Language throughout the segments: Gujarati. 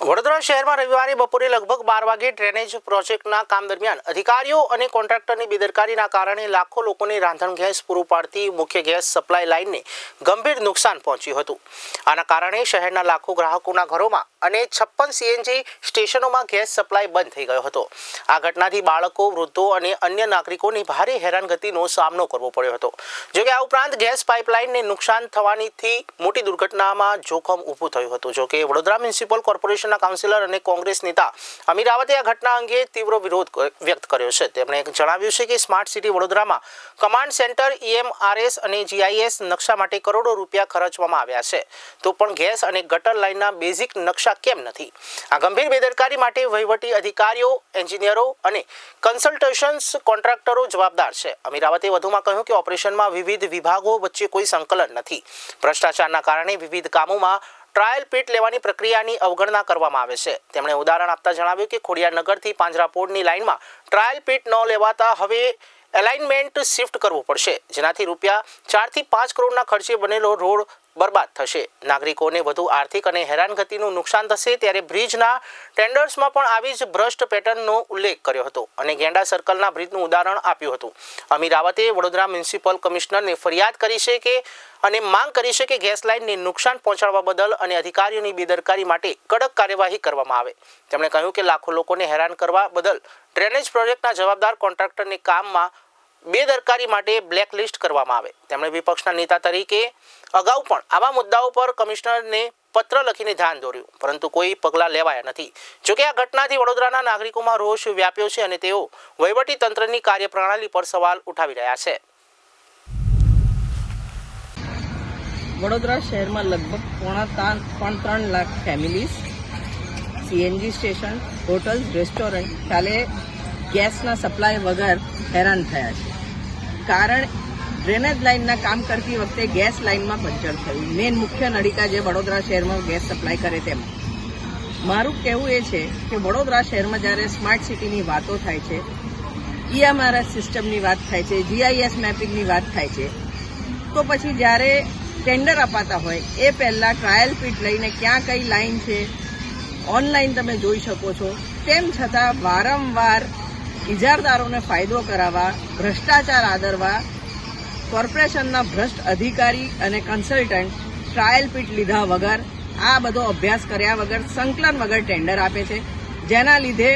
વડોદરા શહેરમાં રવિવારે બપોરે લગભગ 12 વાગે ડ્રેનેજ પ્રોજેક્ટના કામ દરમિયાન અધિકારીઓ અને કોન્ટ્રાક્ટરની બેદરકારીના કારણે લાખો લોકોને રાંધણ ગેસ પૂરું પાડતી મુખ્ય ગેસ સપ્લાય લાઇનને ગંભીર નુકસાન પહોંચ્યું હતું। આના કારણે શહેરના લાખો ગ્રાહકોના ઘરોમાં અને 56 સીએનજી સ્ટેશનોમાં ગેસ સપ્લાય બંધ થઈ ગયો હતો। આ ઘટનાથી બાળકો, વૃદ્ધો અને અન્ય નાગરિકોને ભારે હેરાનગતિનો સામનો કરવો પડ્યો હતો। જોકે આ ઉપરાંત ગેસ પાઇપલાઇનને નુકસાન થવાથી મોટી દુર્ઘટનામાં જોખમ ઊભું થયું હતું। જોકે વડોદરા મ્યુનિસિપલ કોર્પોરેશન કાઉન્સિલર અને કોંગ્રેસ નેતા અમીર રાવતે આ ઘટના અંગે તીવ્ર વિરોધ વ્યક્ત કર્યો છે। તેમણે જણાવ્યું છે કે સ્માર્ટ સિટી વડોદરામાં કમાન્ડ સેન્ટર, EMRS અને GIS નકશા માટે કરોડો રૂપિયા ખર્ચવામાં આવ્યા છે, તો પણ ગેસ અને ગટર લાઇનના બેઝિક નકશા કેમ નથી? આ ગંભીર બેદરકારી માટે વહીવટી અધિકારીઓ, એન્જિનિયરો અને કન્સલ્ટન્ટ્સ કોન્ટ્રાક્ટરો જવાબદાર છે। અમીર રાવતે વધુમાં કહ્યું કે ઓપરેશનમાં વિવિધ વિભાગો વચ્ચે કોઈ સંકલન નથી। ભ્રષ્ટાચારના કારણે વિવિધ કામોમાં ટ્રાયલ પીટ લેવાની પ્રક્રિયાની અવગણના કરવામાં આવે છે। તેમણે ઉદાહરણ આપતા જણાવ્યું કે ખોડિયારનગરથી પાંજરાપોળની લાઇનમાં ટ્રાયલ પીટ ન લેવાતા હવે એલાઇનમેન્ટ શિફ્ટ કરવું પડશે, જેનાથી રૂપિયા 4 થી 5 કરોડના ખર્ચે બનેલો રોડ બરબાદ થશે। નાગરિકોને વધુ આર્થિક અને હેરાનગતિનું નુકસાન થશે। ત્યારે બ્રિજના ટેન્ડર્સમાં પણ આવી જ ભ્રષ્ટ પેટર્નનો ઉલ્લેખ કર્યો હતો અને ગેંડા સર્કલના બ્રિજનું ઉદાહરણ આપ્યું હતું। અમીર રાવતે વડોદરા મ્યુનિસિપલ કમિશનરને ફરિયાદ કરી છે કે અને માંગ કરી છે કે ગેસ લાઇનને નુકસાન પહોંચાડવા બદલ અને અધિકારીઓની બેદરકારી માટે કડક કાર્યવાહી કરવામાં આવે। તેમણે કહ્યું કે લાખો લોકોને હેરાન કરવા બદલ ડ્રેનેજ પ્રોજેક્ટના જવાબદાર કોન્ટ્રાક્ટરને કામમાં બેદરકારી માટે બ્લેકલિસ્ટ કરવામાં આવે। તેમણે વિપક્ષના નેતા તરીકે અગાઉ પણ આવા મુદ્દાઓ પર કમિશનરને પત્ર લખીને ધ્યાન દોર્યું, પરંતુ કોઈ પગલાં લેવાયા નથી। જોકે આ ઘટનાથી વડોદરાના નાગરિકોમાં રોષ વ્યાપ્યો છે અને તેઓ વહીવટી તંત્રની કાર્યપ્રણાલી પર સવાલ ઉઠાવી રહ્યા છે। વડોદરા શહેરમાં લગભગ 3 lakh families, CNG station, hotels, restaurant કાલે ગેસના સપ્લાય વગર હેરાન થયા છે। કારણ ડ્રેનેજ લાઇનના કામ કરતી વખતે ગેસ લાઇનમાં પંચર થયું, મેઇન મુખ્ય નળિકા જે વડોદરા શહેરમાં ગેસ સપ્લાય કરે તેમાં। મારું કહેવું એ છે કે વડોદરા શહેરમાં જ્યારે સ્માર્ટ સિટીની વાતો થાય છે, EMRS સિસ્ટમની વાત થાય છે, GIS મેપિંગની વાત થાય છે, તો પછી જ્યારે ટેન્ડર અપાતા હોય એ પહેલાં ટ્રાયલ પીટ લઈને ક્યાં કઈ લાઇન છે ઓનલાઈન તમે જોઈ શકો છો। તેમ છતાં વારંવાર ઇજારદારોને ફાયદો કરાવવા, ભ્રષ્ટાચાર આદરવા, કોર્પોરેશનના ભ્રષ્ટ અધિકારી અને કન્સલ્ટન્ટ ટ્રાયલ પીટ લીધા વગર, આ બધો અભ્યાસ કર્યા વગર, સંકલન વગર ટેન્ડર આપે છે, જેના લીધે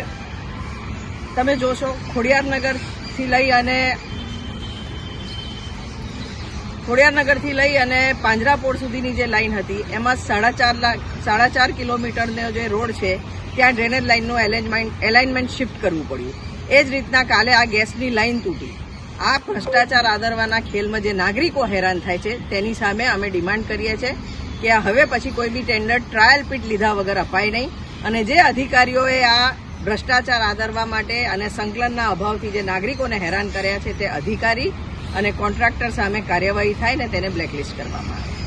તમે જોશો ખોડિયારનગરથી લઈ અને પાંજરાપોળ સુધીની જે લાઇન હતી એમાં 4.5 કિલોમીટરનો જે રોડ છે ત્યાં ડ્રેનેજ લાઇનનું એલાઇનમેન્ટ શિફ્ટ કરવું પડ્યું। એ જ રીતના કાલે આ ગેસની લાઇન તૂટી। આ ભ્રષ્ટાચાર આદરવાના ખેલમાં જે નાગરિકો હેરાન થાય છે તેની સામે અમે ડિમાન્ડ કરીએ છીએ કે હવે પછી કોઈ બી ટેન્ડર ટ્રાયલ પીટ લીધા વગર અપાય નહીં અને જે અધિકારીઓએ આ ભ્રષ્ટાચાર આદરવા માટે અને સંકલનના અભાવથી જે નાગરિકોને હેરાન કર્યા છે તે અધિકારી અને કોન્ટ્રાક્ટર સામે કાર્યવાહી થાય ને તેને બ્લેકલિસ્ટ કરવામાં આવે।